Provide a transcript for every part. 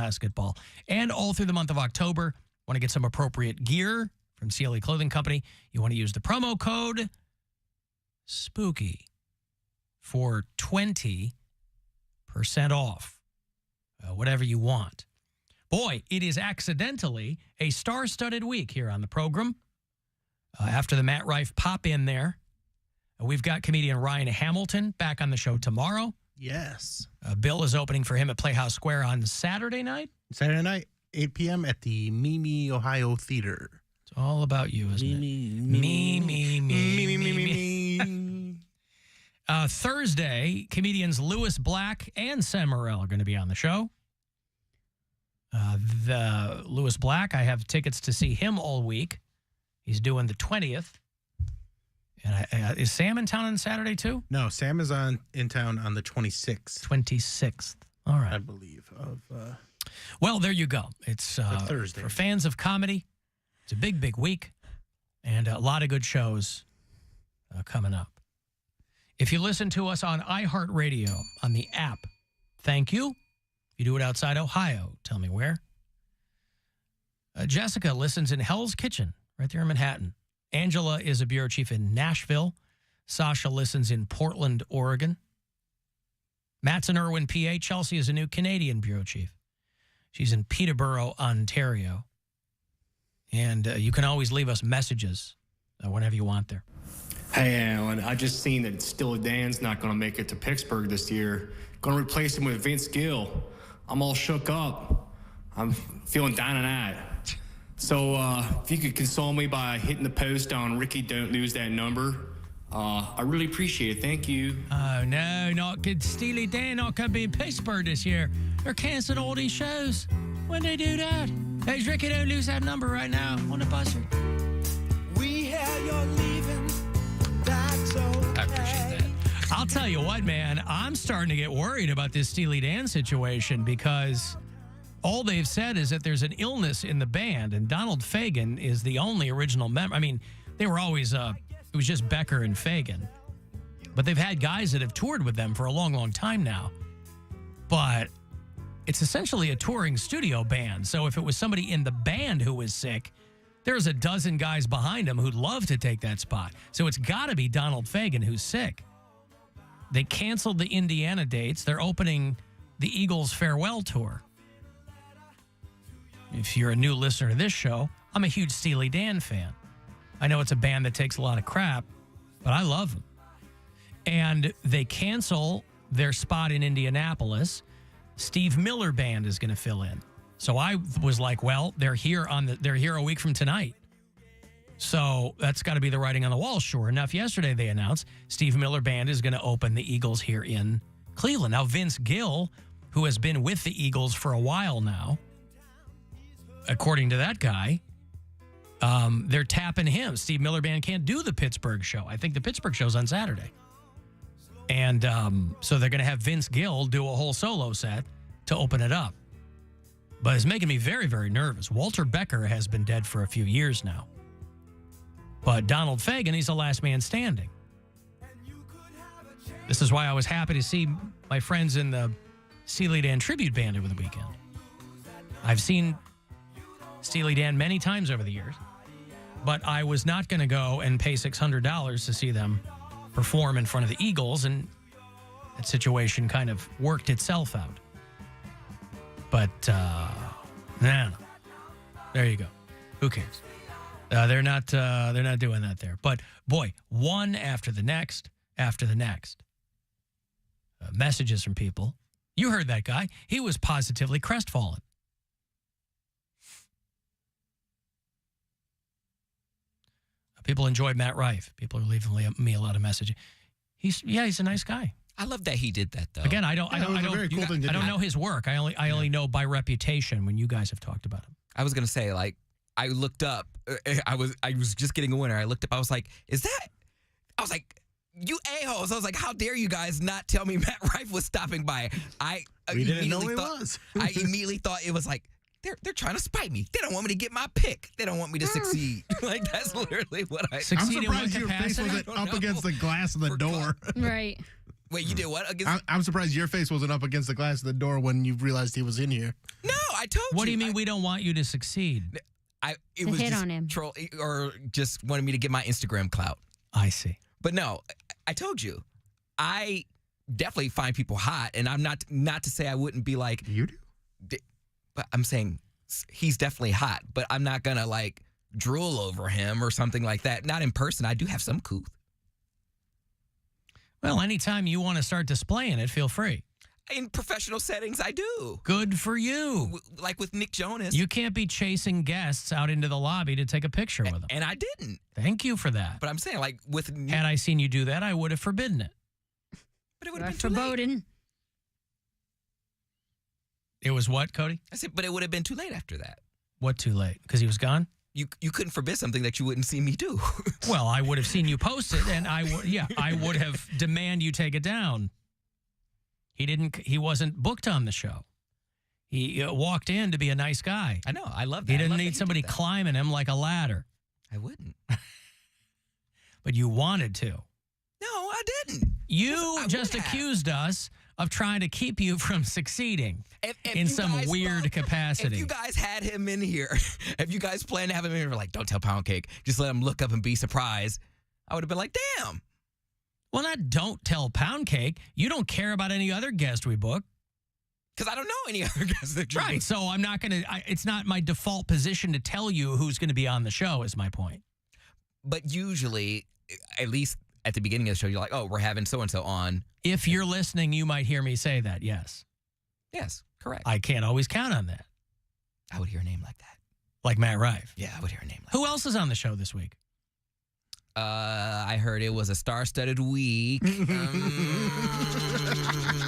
basketball. And all through the month of October, want to get some appropriate gear from CLE Clothing Company. You want to use the promo code SPOOKY for 20% off, whatever you want. Boy, it is accidentally a star-studded week here on the program. After the Matt Rife pop in there, we've got comedian Ryan Hamilton back on the show tomorrow. Yes. Bill is opening for him at Playhouse Square on Saturday night. Saturday night, 8 p.m. at the Mimi, Ohio Theater. It's all about you, isn't it? Me. Thursday, comedians Lewis Black and Sam Morril are going to be on the show. The Lewis Black, I have tickets to see him all week. He's doing the 20th. And is Sam in town on Saturday too? No, Sam is in town on the 26th. 26th. All right. I believe. Well, there you go. It's Thursday. For fans of comedy. It's a big, big week. And a lot of good shows coming up. If you listen to us on iHeartRadio, on the app, thank you. If you do it outside Ohio, tell me where. Jessica listens in Hell's Kitchen, right there in Manhattan. Angela is a bureau chief in Nashville. Sasha listens in Portland, Oregon. Matt's in Irwin, PA. Chelsea is a new Canadian bureau chief. She's in Peterborough, Ontario. And you can always leave us messages whenever you want there. Hey, Alan, I just seen that Steely Dan's not going to make it to Pittsburgh this year. Going to replace him with Vince Gill. I'm all shook up. I'm feeling down and out. So if you could console me by hitting the post on Ricky Don't Lose That Number, I really appreciate it. Thank you. Oh, no, not good. Steely Dan not going to be in Pittsburgh this year. They're canceling all these shows. When they do that? Hey, Ricky Don't Lose That Number right now on the Buzzard. We hear you're leaving. That's okay. I appreciate that. I'll tell you what, man, I'm starting to get worried about this Steely Dan situation because all they've said is that there's an illness in the band, and Donald Fagen is the only original member. I mean, they were always, it was just Becker and Fagen. But they've had guys that have toured with them for a long, long time now. But it's essentially a touring studio band. So if it was somebody in the band who was sick, there's a dozen guys behind him who'd love to take that spot. So it's got to be Donald Fagen who's sick. They canceled the Indiana dates. They're opening the Eagles' farewell tour. If you're a new listener to this show, I'm a huge Steely Dan fan. I know it's a band that takes a lot of crap, but I love them. And they cancel their spot in Indianapolis. Steve Miller Band is going to fill in. So I was like, well, they're here a week from tonight. So that's got to be the writing on the wall. Sure enough, yesterday they announced Steve Miller Band is going to open the Eagles here in Cleveland. Now, Vince Gill, who has been with the Eagles for a while now, according to that guy, they're tapping him. Steve Miller Band can't do the Pittsburgh show. I think the Pittsburgh show's on Saturday. And so they're going to have Vince Gill do a whole solo set to open it up. But it's making me very, very nervous. Walter Becker has been dead for a few years now. But Donald Fagen, he's the last man standing. This is why I was happy to see my friends in the Steely Dan tribute band over the weekend. I've seen Steely Dan many times over the years, but I was not going to go and pay $600 to see them perform in front of the Eagles, and that situation kind of worked itself out. But, no. There you go. Who cares? They're not doing that there. But, boy, one after the next. Messages from people. You heard that guy. He was positively crestfallen. People enjoyed Matt Rife. People are leaving me a lot of messages. He's a nice guy. I love that he did that, though. Again, I don't know his work. I only know by reputation when you guys have talked about him. I was gonna say, like, I looked up. I was just getting a winner. I looked up. I was like, you a-holes. I was like, how dare you guys not tell me Matt Rife was stopping by? We didn't know he was. I immediately thought it was like, they're trying to spite me. They don't want me to get my pick. They don't want me to succeed. Like, that's literally what I... I'm surprised your face wasn't up against the glass of the door. Right. Wait, you did what? Against? I'm surprised your face wasn't up against the glass of the door when you realized he was in here. No, I told you. What do you mean we don't want you to succeed? It was hit just on him. troll, or just wanted me to get my Instagram clout. I see. But no, I told you. I definitely find people hot, and I'm not to say I wouldn't be like, You do? but I'm saying he's definitely hot, but I'm not gonna like drool over him or something like that. Not in person. I do have some couth. Well, anytime you want to start displaying it, feel free. In professional settings, I do. Good for you. Like with Nick Jonas. You can't be chasing guests out into the lobby to take a picture with them. And I didn't. Thank you for that. But I'm saying, like, with Nick, Had I seen you do that, I would have forbidden it. but it would have been too late. Foreboding. It was what, Cody? I said, but it would have been too late after that. What, too late? Because he was gone? You couldn't forbid something that you wouldn't see me do. Well, I would have seen you post it, and I would have demand you take it down. He wasn't booked on the show. He walked in to be a nice guy. I know. I love that. He I didn't love need that somebody did that. climbing him like a ladder, I wouldn't. but you wanted to. No, I didn't. You I would just have. accused us of trying to keep you from succeeding If in you some guys weird spoke- capacity. If you guys had him in here, if you guys planned to have him in here, like, don't tell Poundcake, just let him look up and be surprised, I would have been like, damn. Well, not don't tell Poundcake. You don't care about any other guest we book. Because I don't know any other guests that you Right. So I'm not going to, it's not my default position to tell you who's going to be on the show, is my point. But usually, at least at the beginning of the show, you're like, oh, we're having so-and-so on. If you're listening, you might hear me say that, yes. Yes, correct. I can't always count on that. I would hear a name like that. Like Matt Rife. Yeah, I would hear a name like Who else is on the show this week? that. I heard it was a star-studded week.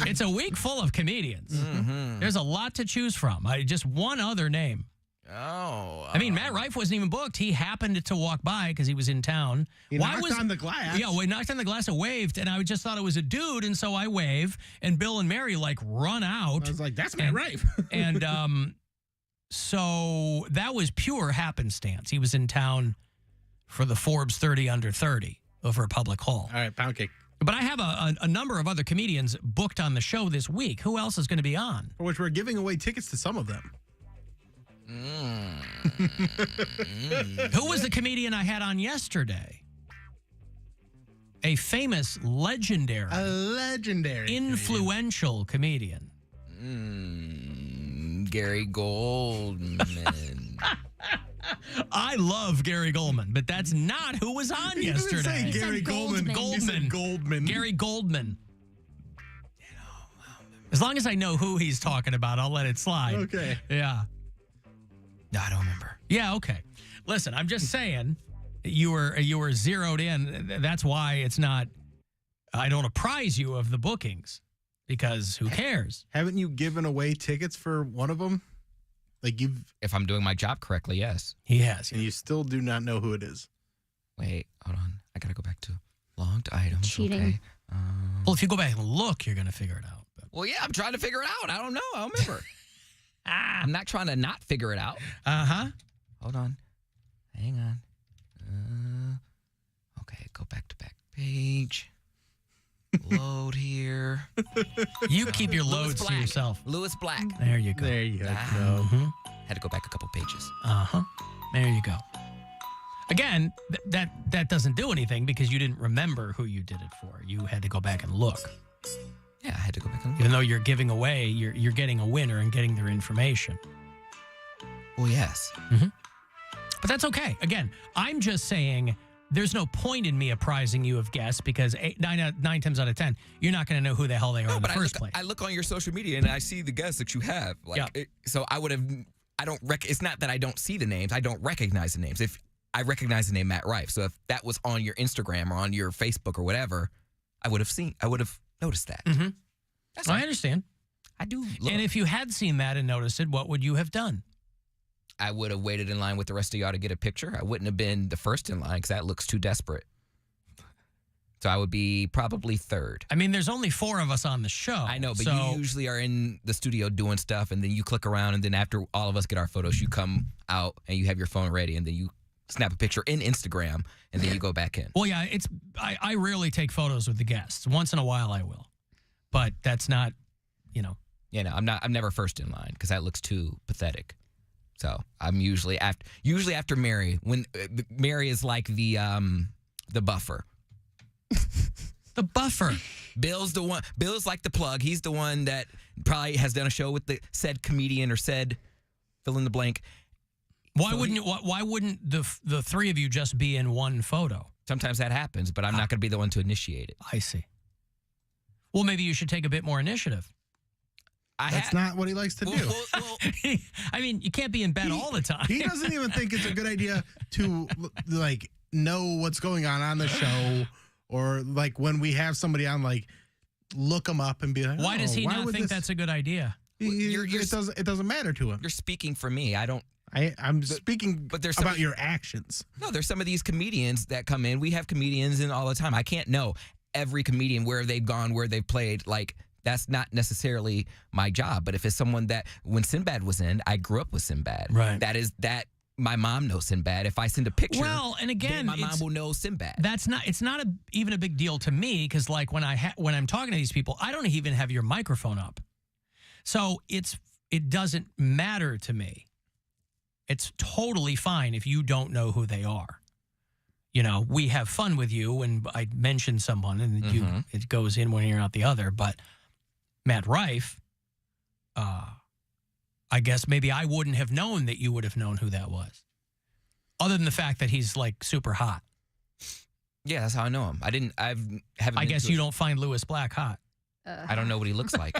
It's a week full of comedians. Mhm. There's a lot to choose from. Just one other name. Oh. I mean, Matt Rife wasn't even booked. He happened to walk by because he was in town. He knocked on the glass. Yeah, we knocked on the glass and waved, and I just thought it was a dude, and so I wave, and Bill and Mary like run out. I was like, that's Matt And- Rife. And so that was pure happenstance. He was in town for the Forbes 30 Under 30 over at Public Hall. All right, Poundcake. But I have a number of other comedians booked on the show this week. Who else is going to be on? For which we're giving away tickets to some of them. Who was the comedian I had on yesterday? A famous, legendary, A legendary. influential comedian. Gary Goldman. I love Gary Goldman, but that's not who was on He didn't yesterday. say Gary Goldman. Goldman. He said Goldman. Gary Goldman. As long as I know who he's talking about, I'll let it slide. Okay. Yeah. No, I don't remember. Yeah, okay. Listen, I'm just saying you were zeroed in. That's why it's not, I don't apprise you of the bookings because who cares? Haven't you given away tickets for one of them? Like If I'm doing my job correctly, yes. He has. and you still do not know who it is. Wait, hold on. I gotta go back to logged items. Cheating. Okay. Well, if you go back and look, you're going to figure it out. But. Well, yeah, I'm trying to figure it out. I don't know. I don't remember. I'm not trying to not figure it out. Uh-huh. Hold on. Hang on. Okay, go back to back page. Load here. You keep your Louis loads to Black. yourself. Louis Black. There you go. There you go. Mhm. Had to go back a couple pages. Uh-huh. There you go. Again, that doesn't do anything because you didn't remember who you did it for. You had to go back and look. Yeah, I had to go back and look. Even though you're giving away, you're getting a winner and getting their information. Well, yes. But that's okay. Again, I'm just saying there's no point in me apprising you of guests because 9 times out of 10, you're not going to know who the hell they are in the first place. I look on your social media and I see the guests that you have. So I would have. It's not that I don't see the names. I don't recognize the names. If I recognize the name Matt Rife, so if that was on your Instagram or on your Facebook or whatever, I would have noticed that. Mm-hmm. That's all. I understand. I do. Look. And if you had seen that and noticed it, what would you have done? I would have waited in line with the rest of y'all to get a picture. I wouldn't have been the first in line because that looks too desperate. So I would be probably third. I mean, there's only 4 of us on the show. I know, but so you usually are in the studio doing stuff, and then you click around, and then after all of us get our photos, you come out and you have your phone ready, and then you snap a picture in Instagram, and then you go back in. Well, yeah, I rarely take photos with the guests. Once in a while, I will. but that's not, you know. Yeah, no, I'm never first in line because that looks too pathetic. So I'm usually after Mary, when Mary is like the buffer. The buffer. Bill's the one. Bill's like the plug. He's the one that probably has done a show with the said comedian or said fill in the blank. Why wouldn't the three of you just be in one photo? Sometimes that happens, but I'm not going to be the one to initiate it. I see. Well, maybe you should take a bit more initiative. That's not what he likes to do. I mean, you can't be in bed all the time. He doesn't even think it's a good idea to like know what's going on the show, or like when we have somebody on, like look them up and be like, why does he not think that's a good idea? It doesn't matter to him. You're speaking for me. I'm speaking but there's about your actions. No, there's some of these comedians that come in. We have comedians in all the time. I can't know every comedian where they've gone, where they've played. Like, that's not necessarily my job. But if it's someone that, when Sinbad was in, I grew up with Sinbad. Right. That my mom knows Sinbad. If I send a picture, well, and again, my mom will know Sinbad. It's not even a big deal to me, because like when I'm talking to these people, I don't even have your microphone up, so it doesn't matter to me. It's totally fine if you don't know who they are. You know, we have fun with you when I mention someone, and it goes in one ear and out the other. But Matt Rife, I guess maybe I wouldn't have known that you would have known who that was, other than the fact that he's like super hot. Yeah, that's how I know him. I guess you don't find Lewis Black hot. I don't know what he looks like.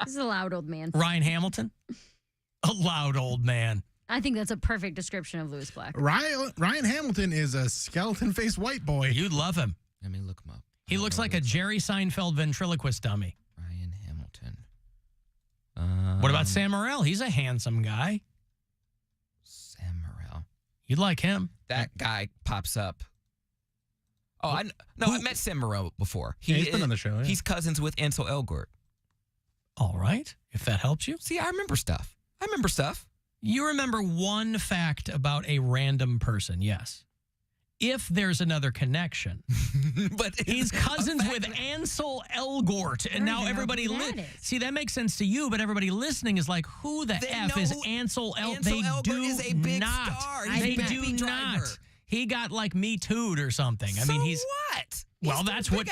This is a loud old man. Ryan Hamilton? A loud old man. I think that's a perfect description of Lewis Black. Ryan Hamilton is a skeleton-faced white boy. You'd love him. Let me look him up. He looks like a Jerry Seinfeld ventriloquist dummy. Ryan Hamilton. What about Sam Morril? He's a handsome guy. Sam Morril. You'd like him. That guy pops up. Oh, I met Sam Morril before. He's been on the show. Yeah. He's cousins with Ansel Elgort. All right, if that helps you. See, I remember stuff. You remember one fact about a random person, yes. If there's another connection. But he's cousins with Ansel Elgort. And now everybody... See, that makes sense to you, but everybody listening is like, who the F is Ansel Elgort? They do is a big not. star. They do not. He got like Me Too'd or something. I mean, he's... what? Well, that's what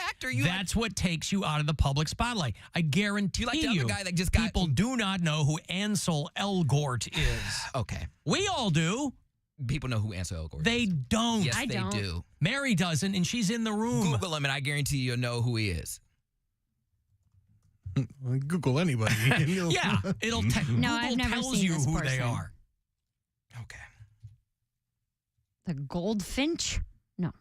what takes you out of the public spotlight. I guarantee you, guy that just people do not know who Ansel Elgort is. Okay. We all do. People know who Ansel Elgort is. They don't. Yes, they do. Mary doesn't, and she's in the room. Google him, and I guarantee you'll know who he is. Google anybody. Yeah, it'll Google tells you who they are. Okay. The Goldfinch? No.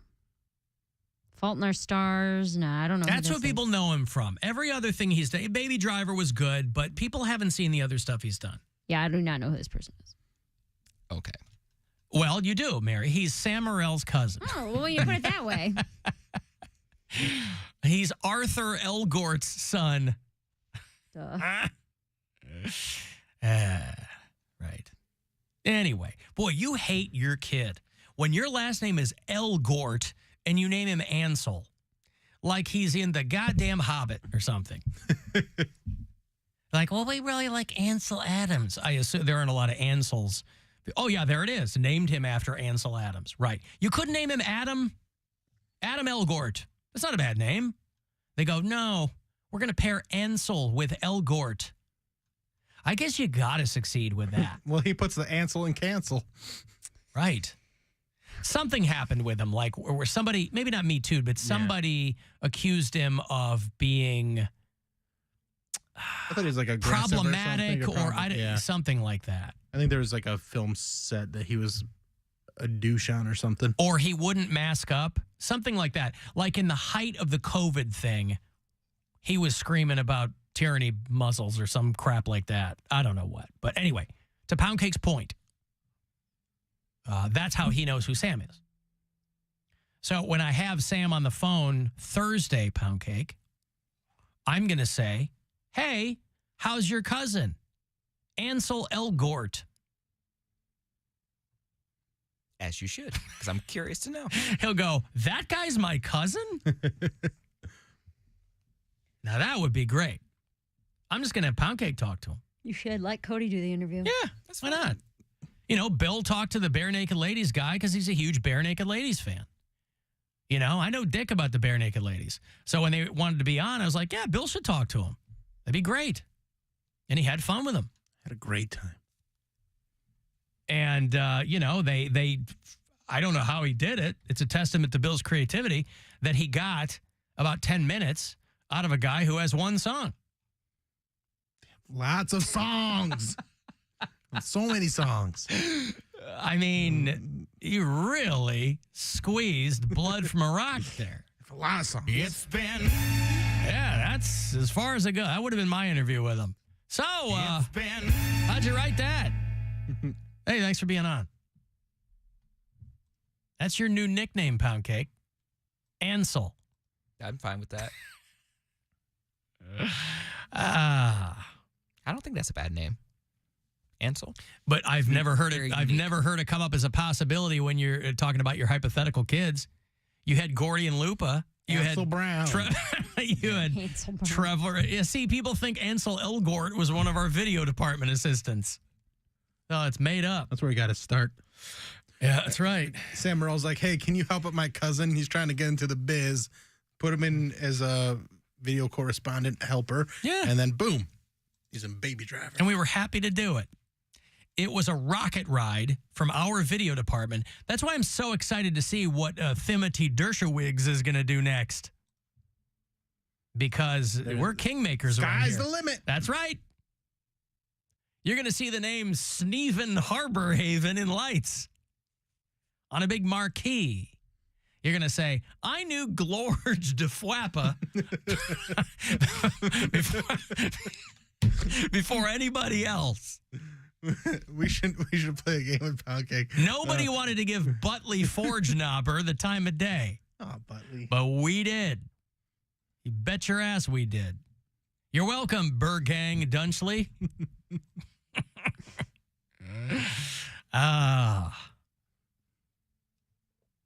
Fault in Our Stars? No, I don't know. That's what people know him from. Every other thing he's done. Baby Driver was good, but people haven't seen the other stuff he's done. Yeah, I do not know who this person is. Okay. Well, you do, Mary. He's Sam Morril's cousin. Oh, well, you put it that way. He's Arthur Elgort's son. Duh. Right. Anyway, boy, you hate your kid when your last name is Elgort and you name him Ansel, like he's in the goddamn Hobbit or something. Like, well, we really like Ansel Adams. I assume there aren't a lot of Ansels. Oh, yeah, there it is. Named him after Ansel Adams. Right. You couldn't name him Adam Elgort. That's not a bad name. They go, no, we're going to pair Ansel with Elgort. I guess you got to succeed with that. Well, he puts the Ansel and cancel. Right. Something happened with him, like where somebody, maybe not Me Too, but somebody accused him of being I thought he was like problematic or something like that. I think there was like a film set that he was a douche on or something. Or he wouldn't mask up, something like that. Like in the height of the COVID thing, he was screaming about tyranny muzzles or some crap like that. I don't know what. But anyway, to Poundcake's point, that's how he knows who Sam is. So when I have Sam on the phone Thursday, Poundcake, I'm going to say, hey, how's your cousin? Ansel Elgort. As you should, because I'm curious to know. He'll go, that guy's my cousin? Now, that would be great. I'm just going to have Poundcake talk to him. You should let Cody do the interview. Yeah, why not? You know, Bill talked to the Bare Naked Ladies guy because he's a huge Bare Naked Ladies fan. You know, I know dick about the Bare Naked Ladies. So when they wanted to be on, I was like, yeah, Bill should talk to him. That'd be great. And he had fun with them. Had a great time. And, you know, they I don't know how he did it. It's a testament to Bill's creativity that he got about 10 minutes out of a guy who has one song. Lots of songs. So many songs. I mean, you really squeezed blood from a rock there. A lot of songs. It's been... Yeah, that's as far as it goes. That would have been my interview with him. So, how'd you write that? Hey, thanks for being on. That's your new nickname, Poundcake. Ansel. I'm fine with that. I don't think that's a bad name. Ansel. But I've never heard Very it. I've unique. never heard it come up as a possibility when you're talking about your hypothetical kids. You had Gordy and Lupa. You Ansel had Brown. you had Ansel Brown. Trevor. Yeah, see, people think Ansel Elgort was one of our video department assistants. No, it's made up. That's where you got to start. Yeah, that's right. Sam Morrill's like, hey, can you help out my cousin? He's trying to get into the biz. Put him in as a video correspondent helper. Yeah. And then boom, he's a Baby Driver. And we were happy to do it. It was a rocket ride from our video department. That's why I'm so excited to see what Timothy Dershowitz is going to do next. Because we're kingmakers around Sky's here. the limit. That's right. You're going to see the name Sneven Harborhaven in lights on a big marquee. You're going to say, I knew Glorge de Fwappa before anybody else. we should play a game with Poundcake. Nobody wanted to give Butley Forge Knobber the time of day. Oh, Butley. But we did. You bet your ass we did. You're welcome, Burgang Dunchley.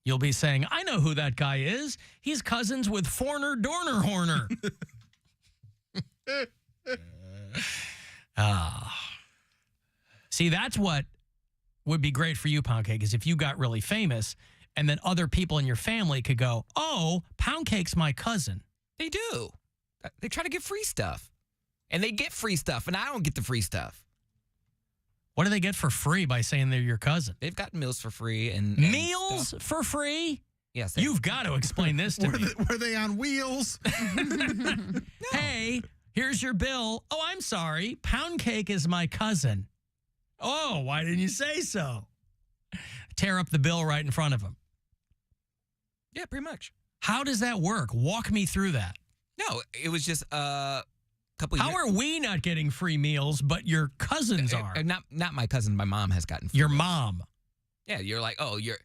You'll be saying, I know who that guy is. He's cousins with Forner Dorner Horner. See, that's what would be great for you, Poundcake, is if you got really famous and then other people in your family could go, oh, Poundcake's my cousin. They do. They try to get free stuff. And they get free stuff, and I don't get the free stuff. What do they get for free by saying they're your cousin? They've gotten meals for free and Meals stuff. for free? Yes. You've got to explain this to me. Were they on wheels? Hey, here's your bill. Oh, I'm sorry. Poundcake is my cousin. Oh, why didn't you say so? Tear up the bill right in front of him. Yeah, pretty much. How does that work? Walk me through that. No, it was just couple How are we not getting free meals, but your cousins are? Not my cousin. My mom has gotten free Your meals. mom. Yeah, you're like, oh, your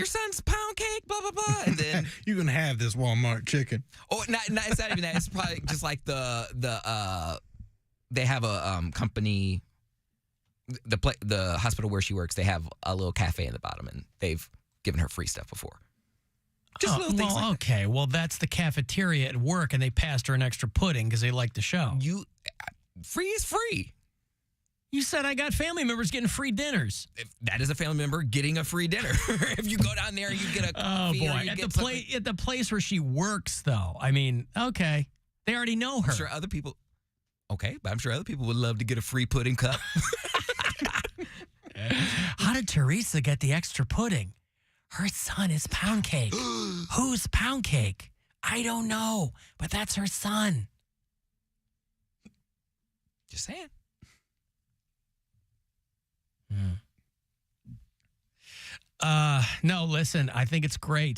son's Poundcake, blah, blah, blah. And then You can have this Walmart chicken. oh, it's not even that. It's probably just like the they have a company, the hospital where she works, they have a little cafe in the bottom, and they've given her free stuff before. Just little things like that. Okay. Well, that's the cafeteria at work, and they passed her an extra pudding because they like the show. Free is free. You said I got family members getting free dinners. If that is a family member getting a free dinner. If you go down there and you get a coffee, Oh or boy! you At get the something- at the place where she works, though. I mean, okay, they already know her. I'm sure other people. Okay, but I'm sure other people would love to get a free pudding cup. How did Teresa get the extra pudding? Her son is Poundcake. Who's Poundcake? I don't know, but that's her son. Just saying. No, listen, I think it's great.